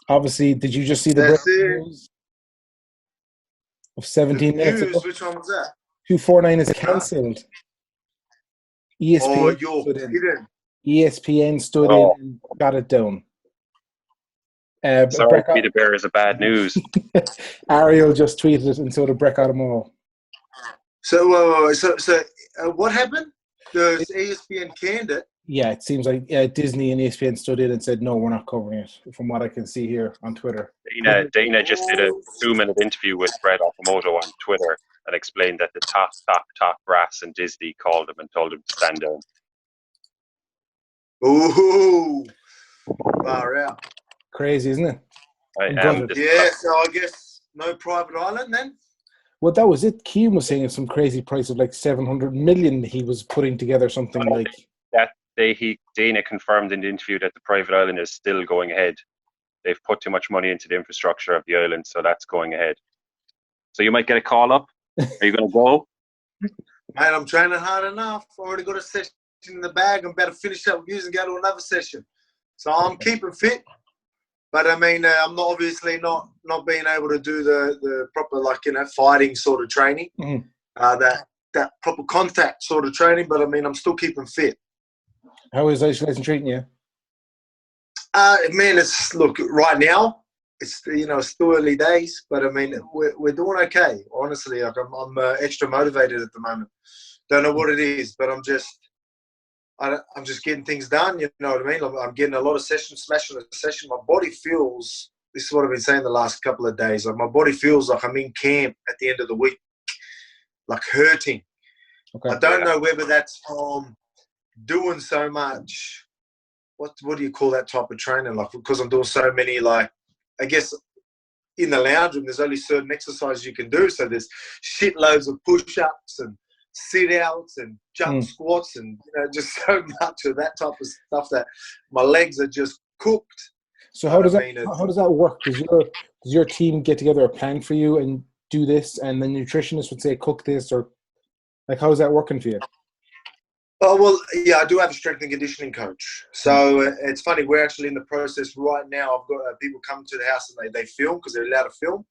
Obviously, did you just see the That's breaking it. news of 17 minutes ago? News, which one was that? 249 is Huh? cancelled. Oh, ESPN you're stood in. kidding. ESPN stood in Oh, and got it down. sorry to be the bearers of bad news. Ariel just tweeted it, and so did Breck Adamo. So, what happened? The ESPN canned it. Yeah, it seems like Disney and ESPN stood in and said, no, we're not covering it, from what I can see here on Twitter. Dana just did a 2-minute interview with Fred Okamoto on Twitter and explained that the top brass in Disney called him and told him to stand down. Ooh, far out. Crazy, isn't it? Yeah, so I guess no private island then? Well, that was it. Keane was saying some crazy price of like 700 million he was putting together something like... That Dana confirmed in the interview that the private island is still going ahead. They've put too much money into the infrastructure of the island, so that's going ahead. So you might get a call up. Are you going to go? Mate, I'm training hard enough. I already got a session in the bag. I'm about to finish up with you and go to another session. So I'm keeping fit. But I mean, I'm not obviously not being able to do the proper, like, you know, fighting sort of training, that proper contact sort of training. But I mean, I'm still keeping fit. How is isolation treating you? Man, look, right now, it's, you know, it's still early days, but I mean, we're doing okay. Honestly, like I'm extra motivated at the moment. Don't know what it is, but I'm just getting things done. You know what I mean? I'm getting a lot of sessions, smashing a session. My body feels. This is what I've been saying the last couple of days. Like my body feels like I'm in camp at the end of the week, like hurting. Okay. I don't know whether that's from doing so much. What do you call that type of training? Like, because I'm doing so many, like, I guess in the lounge room, there's only certain exercises you can do. So there's shitloads of push-ups and sit-outs and jump squats and, you know, just so much of that type of stuff that my legs are just cooked. So how does that work? Does your team get together a plan for you and do this, and the nutritionist would say cook this, or like how is that working for you? Oh, well, yeah, I do have a strength and conditioning coach. So it's funny, we're actually in the process right now. I've got people come to the house and they film because they're allowed to film.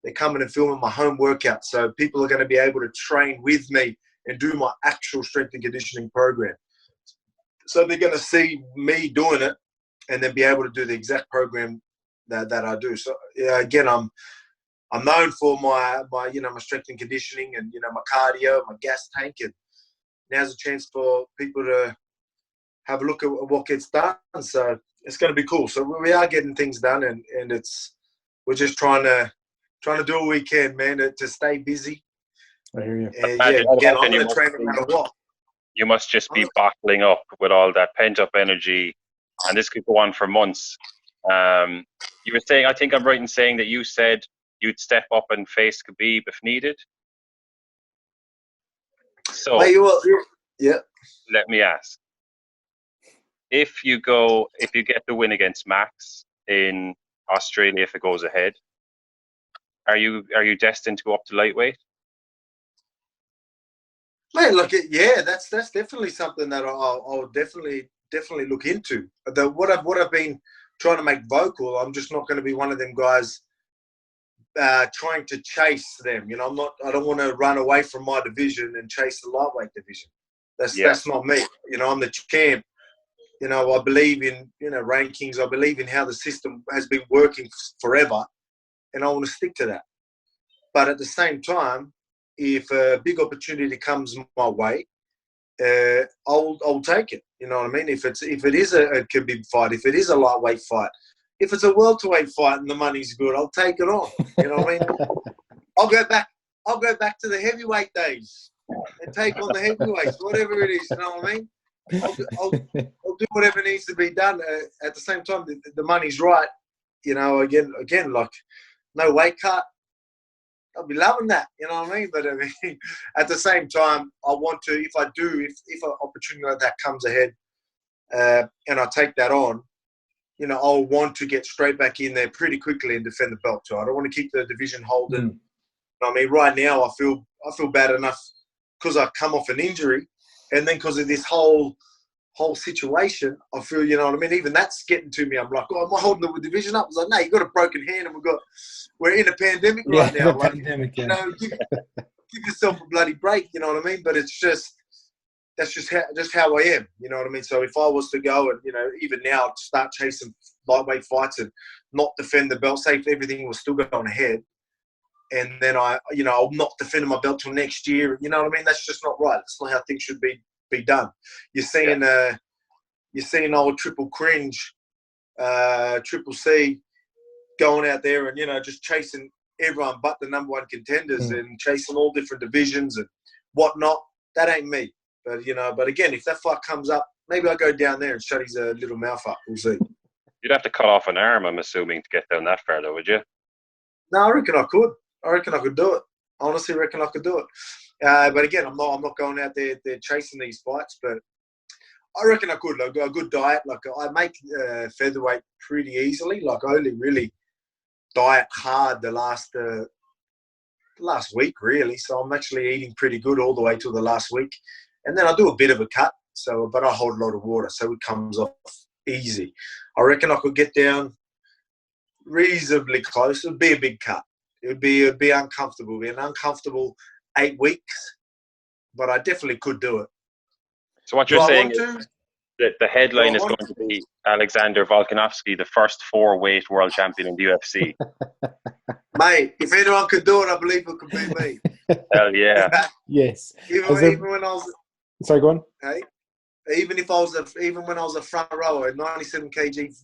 They come in and film in my home workout. So people are going to be able to train with me and do my actual strength and conditioning program. So they're going to see me doing it and then be able to do the exact program that I do. So yeah, again, I'm known for my you know, my strength and conditioning and, you know, my cardio, my gas tank, and now's a chance for people to have a look at what gets done. So it's going to be cool. So we are getting things done, and we're just trying to do what we can, man, to stay busy. I hear you. And again, I'm going to train no matter what. You must just be bottling up with all that pent-up energy, and this could go on for months. You were saying, I think I'm right in saying that you said you'd step up and face Khabib if needed. So, yeah. Let me ask: if you get the win against Max in Australia, if it goes ahead, are you destined to go up to lightweight? Man, look, yeah, that's definitely something that I'll definitely look into. What I've been trying to make vocal, I'm just not going to be one of them guys trying to chase them. You know, I don't want to run away from my division and chase the lightweight division. That's not me. You know, I'm the champ. You know, I believe in, you know, rankings. I believe in how the system has been working forever, and I want to stick to that. But at the same time, if a big opportunity comes my way, I'll take it. You know what I mean? If it is a Khabib fight, if it is a lightweight fight, if it's a welterweight fight and the money's good, I'll take it on. You know what I mean? I'll go back to the heavyweight days and take on the heavyweights, whatever it is. You know what I mean? I'll do whatever needs to be done. At the same time, the money's right. You know, again, like no weight cut. I'll be loving that. You know what I mean? But I mean, at the same time, I want to. If an opportunity like that comes ahead, and I take that on, you know, I'll want to get straight back in there pretty quickly and defend the belt too. I don't want to keep the division holding. I mean, right now I feel bad enough because I've come off an injury, and then because of this whole whole situation, I feel, you know what I mean? Even that's getting to me. I'm like, oh, am I holding the division up? I was like, no, you got a broken hand and we're in a pandemic right now. The like, pandemic, yeah. You know, give yourself a bloody break, you know what I mean? But it's just, that's just how I am, you know what I mean? So if I was to go and, you know, even now start chasing lightweight fights and not defend the belt, say if everything was still going ahead, and then I'm not defending my belt till next year, you know what I mean? That's just not right. That's not how things should be done. You're seeing old Triple Cringe, Triple C going out there and, you know, just chasing everyone but the number one contenders and chasing all different divisions and whatnot. That ain't me. But, you know, again, if that fight comes up, maybe I go down there and shut his little mouth up. We'll see. You'd have to cut off an arm, I'm assuming, to get down that far, though, would you? No, I reckon I could. I reckon I could do it. I honestly reckon I could do it. But again, I'm not going out there chasing these fights. But I reckon I could. Like a good diet. Like I make featherweight pretty easily. Like I only really diet hard the last week, really. So I'm actually eating pretty good all the way till the last week. And then I do a bit of a cut. But I hold a lot of water, so it comes off easy. I reckon I could get down reasonably close. It'd be a big cut. It'd be uncomfortable. It'd be an uncomfortable 8 weeks, but I definitely could do it. So what you're saying is that the headline is going to be Alexander Volkanovski, the first 4-weight world champion in the UFC. Mate, if anyone could do it, I believe it could be me. Hell yeah. Yes. Even when I was... Sorry, go on. Hey? Even when I was a front rower at 97 kg,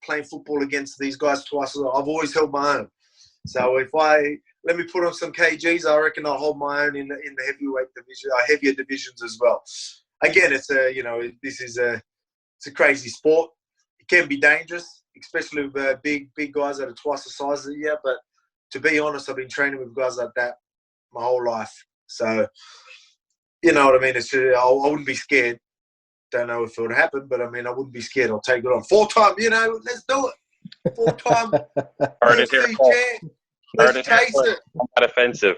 playing football against these guys twice, I've always held my own. So if let me put on some kgs, I reckon I'll hold my own in the heavyweight division, heavier divisions as well. Again, it's a crazy sport. It can be dangerous, especially with big guys that are twice the size of you. But to be honest, I've been training with guys like that my whole life. So, you know what I mean? I wouldn't be scared. Don't know if it would happen, but I mean, I wouldn't be scared. I'll take it on. 4-time, let's do it. 4-time UFC champ. Let's chase it. I'm not offensive.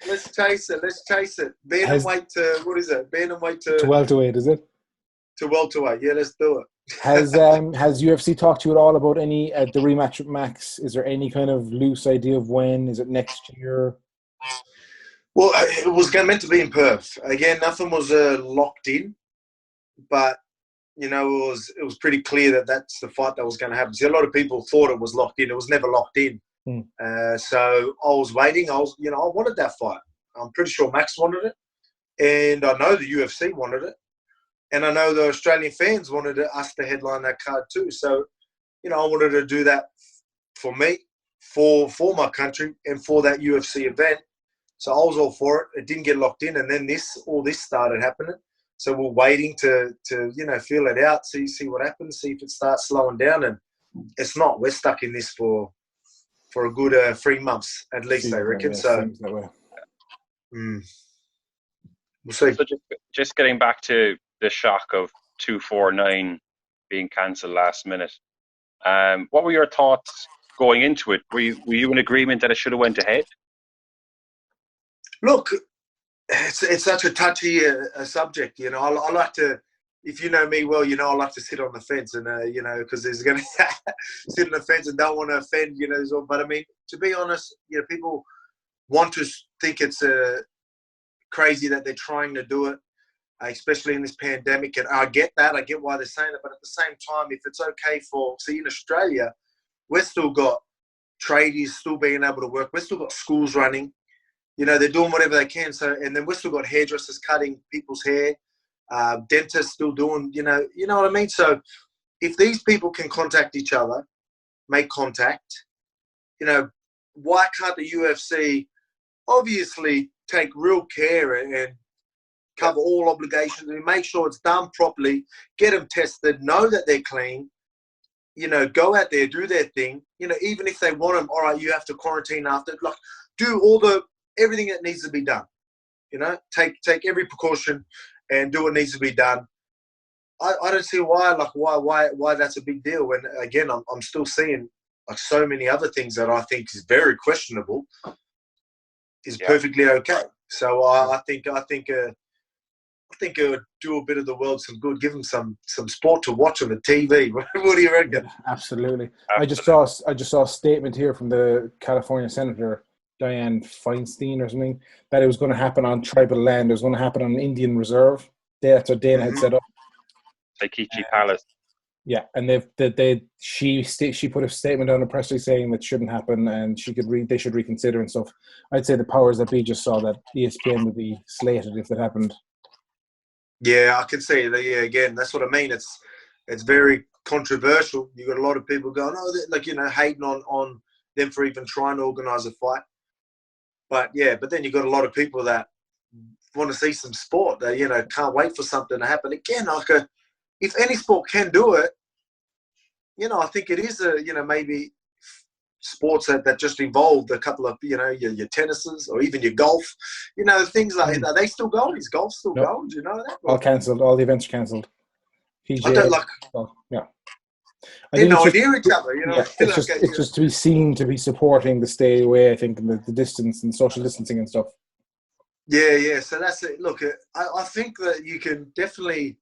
Let's chase it. Bantamweight to, what is it? Bantamweight to welterweight, is it? To welterweight. Yeah, let's do it. Has UFC talked to you at all about the rematch with Max? Is there any kind of loose idea of when? Is it next year? Well, it was meant to be in Perth. Again, nothing was locked in, but you know, it was pretty clear that that's the fight that was going to happen. See, a lot of people thought it was locked in. It was never locked in. So I was waiting. I wanted that fight. I'm pretty sure Max wanted it, and I know the UFC wanted it, and I know the Australian fans wanted us to headline that card too. So, you know, I wanted to do that for me, for my country, and for that UFC event. So I was all for it. It didn't get locked in, and then all this started happening. So we're waiting to feel it out, see what happens, see if it starts slowing down, and it's not. We're stuck in this for a good 3 months at least, I reckon. So we'll see. So just getting back to the shock of 249 being cancelled last minute. What were your thoughts going into it? Were you in agreement that it should have went ahead? Look, it's such a touchy subject, you know. I like to, if you know me well, you know I like to sit on the fence and because there's going to sit on the fence and don't want to offend, But I mean, to be honest, people want to think it's crazy that they're trying to do it, especially in this pandemic. And I get that. I get why they're saying it. But at the same time, if it's okay in Australia, we've still got tradies still being able to work. We've still got schools running. They're doing whatever they can. So, and then we've still got hairdressers cutting people's hair, dentists still doing, you know what I mean? So if these people can contact each other, make contact, why can't the UFC obviously take real care and cover all obligations and make sure it's done properly, get them tested, know that they're clean, go out there, do their thing, even if they want them, all right, you have to quarantine after, like, do everything that needs to be done, take every precaution and do what needs to be done. I don't see why that's a big deal. And again, I'm still seeing like so many other things that I think is very questionable is perfectly okay. So I think think it would do a bit of the world some good. Give them some sport to watch on the TV. What do you reckon? Absolutely. I just saw a statement here from the California Senator Dianne Feinstein or something that it was going to happen on tribal land. It was going to happen on an Indian reserve. That's what Dana had set up. Takichi Palace. Yeah, and she put a statement on a press release saying that shouldn't happen, and they should reconsider and stuff. I'd say the powers that be just saw that ESPN would be slated if that happened. Yeah, I can see that. Yeah, again, that's what I mean. It's very controversial. You got a lot of people going, hating on them for even trying to organise a fight. But then you got a lot of people that want to see some sport. That can't wait for something to happen again. If any sport can do it, I think it is maybe sports that just involved a couple of your tennises or even your golf, things like that. Are they still going? Is golf still going? Do you know that? All cancelled. All the events are cancelled. PJ, I don't yeah. They're nowhere near each other. It's just to be seen to be supporting the stay away. I think and the distance and social distancing and stuff. Yeah. So that's it. Look, I think that you can definitely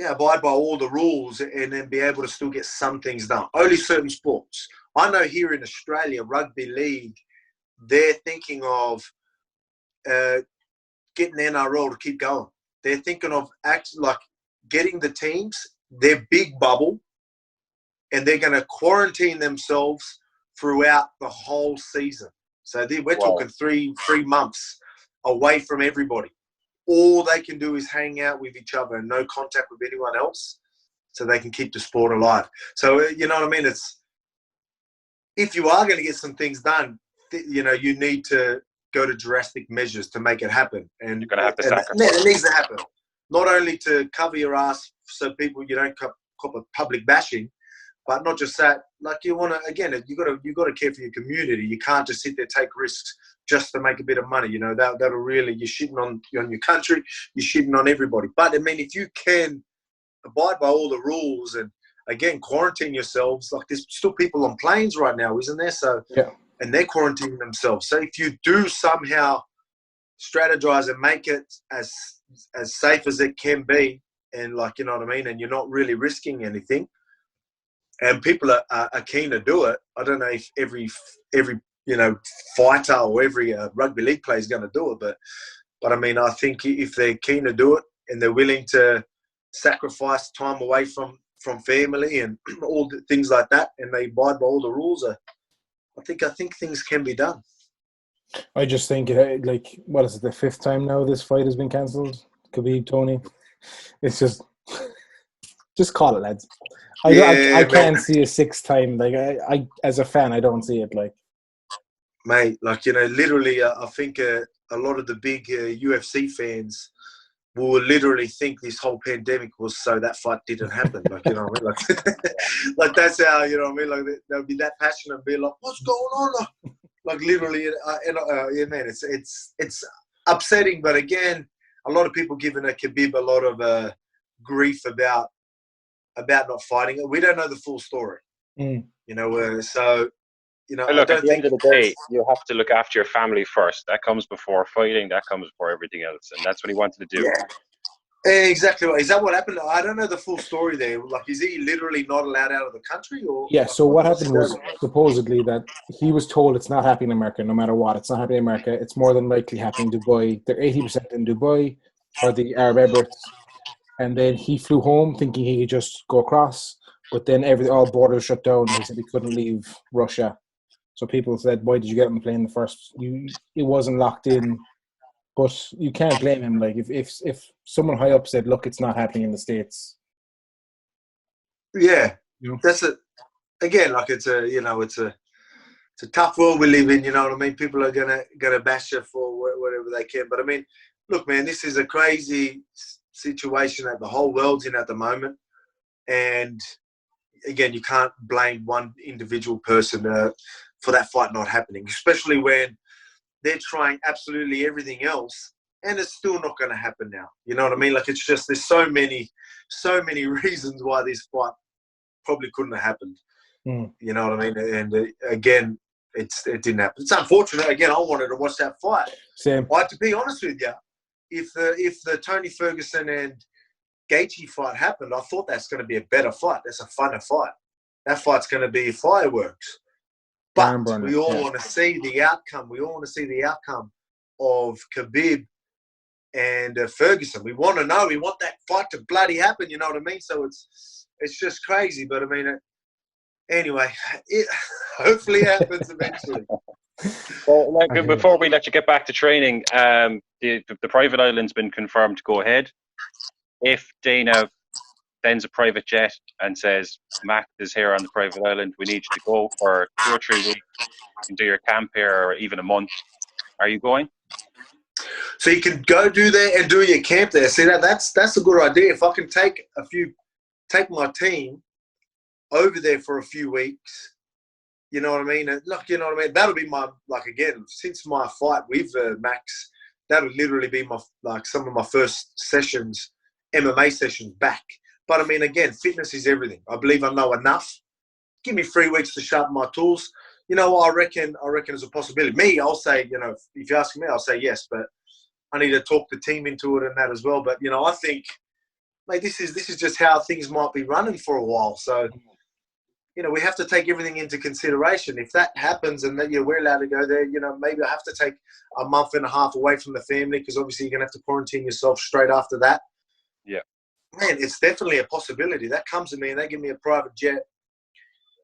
abide by all the rules and then be able to still get some things done. Only certain sports. I know here in Australia, rugby league, they're thinking of getting NRL to keep going. They're thinking of getting the teams their big bubble, and they're going to quarantine themselves throughout the whole season. So we're talking three months away from everybody. All they can do is hang out with each other and no contact with anyone else, so they can keep the sport alive. So you know what I mean? If you are going to get some things done, you need to go to drastic measures to make it happen. And you're going to have to sacrifice. It needs to happen. Not only to cover your ass so you don't cop a public bashing, but not just that. You want to, again, you got to care for your community. You can't just sit there take risks just to make a bit of money. That'll really, you're shitting on your country, you're shitting on everybody. But I mean, if you can abide by all the rules and again quarantine yourselves, there's still people on planes right now, isn't there? So yeah, and they're quarantining themselves. So if you do somehow strategize and make it as safe as it can be, and you know what I mean, and you're not really risking anything, and people are keen to do it. I don't know if every fighter or every rugby league player is going to do it, but I mean, I think if they're keen to do it and they're willing to sacrifice time away from family and all the things like that, and they abide by all the rules, I think things can be done. I just think what is it, the fifth time now this fight has been cancelled? Khabib, Tony. It's just call it, lads. I can't see a sixth time. I as a fan, I don't see it. Mate, literally, I think a lot of the big UFC fans will literally think this whole pandemic was so that fight didn't happen. You know what I mean? That's how, you know what I mean? They'll be that passionate and be like, what's going on? Literally, man, it's upsetting. But again, a lot of people giving Khabib a lot of grief about not fighting. We don't know the full story. So. Look, at the end of the day, you have to look after your family first. That comes before fighting. That comes before everything else. And that's what he wanted to do. Yeah. Exactly. Is that what happened? I don't know the full story there. Is he literally not allowed out of the country? Or yeah, so what happened was supposedly that he was told it's not happening in America no matter what. It's not happening in America. It's more than likely happening in Dubai. They're 80% in Dubai or the Arab Emirates. And then he flew home thinking he could just go across. But then all borders shut down. He said he couldn't leave Russia. So people said, why did you get on the plane first? It wasn't locked in. But you can't blame him. If someone high up said, look, it's not happening in the States. Yeah. That's it. Again, it's a tough world we live in, you know what I mean? People are gonna bash you for whatever they can. But I mean, look, man, this is a crazy situation that the whole world's in at the moment. And again, you can't blame one individual person for that fight not happening, especially when they're trying absolutely everything else and it's still not going to happen now. You know what I mean? It's just, there's so many reasons why this fight probably couldn't have happened. You know what I mean? And again, it didn't happen. It's unfortunate. Again, I wanted to watch that fight. Same. To be honest with you, if the Tony Ferguson and Gaethje fight happened, I thought that's going to be a better fight. That's a funner fight. That fight's going to be fireworks. But we all want to see the outcome. We all want to see the outcome of Khabib and Ferguson. We want to know. We want that fight to bloody happen. You know what I mean? So it's just crazy. But I mean, anyway, it hopefully happens eventually. Well, before we let you get back to training, the private island's been confirmed to go ahead. If Dana sends a private jet and says, Max is here on the private island, we need you to go for 2 or 3 weeks, you can do your camp here, or even a month, are you going? So you can go do there and do your camp there. See, that's a good idea. If I can take my team over there for a few weeks, you know what I mean? And look, you know what I mean? That'll be my, like, again, since my fight with Max, that'll literally be some of my first sessions, MMA sessions back. But I mean, again, fitness is everything. I believe I know enough. Give me 3 weeks to sharpen my tools. You know, I reckon there's a possibility. Me, I'll say, you know, if you're asking me, I'll say yes, but I need to talk the team into it and that as well. But, you know, I think, mate, this is just how things might be running for a while. So, you know, we have to take everything into consideration. If that happens and that, we're allowed to go there, you know, maybe I have to take a month and a half away from the family, because obviously you're going to have to quarantine yourself straight after that. Yeah. Man, it's definitely a possibility. That comes to me and they give me a private jet.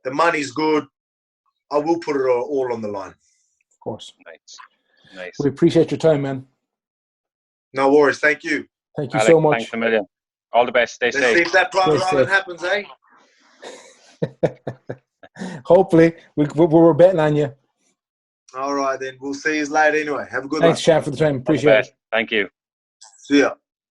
The money's good. I will put it all on the line. Of course. Nice. We appreciate your time, man. No worries. Thank you. Thank you so much. Thanks a million. All the best. Stay safe. Let's see if that private island happens, eh? Hopefully. We're betting on you. All right, then. We'll see you later anyway. Have a good one. Thanks, Chad, for the time. Appreciate it. Thank you. See ya.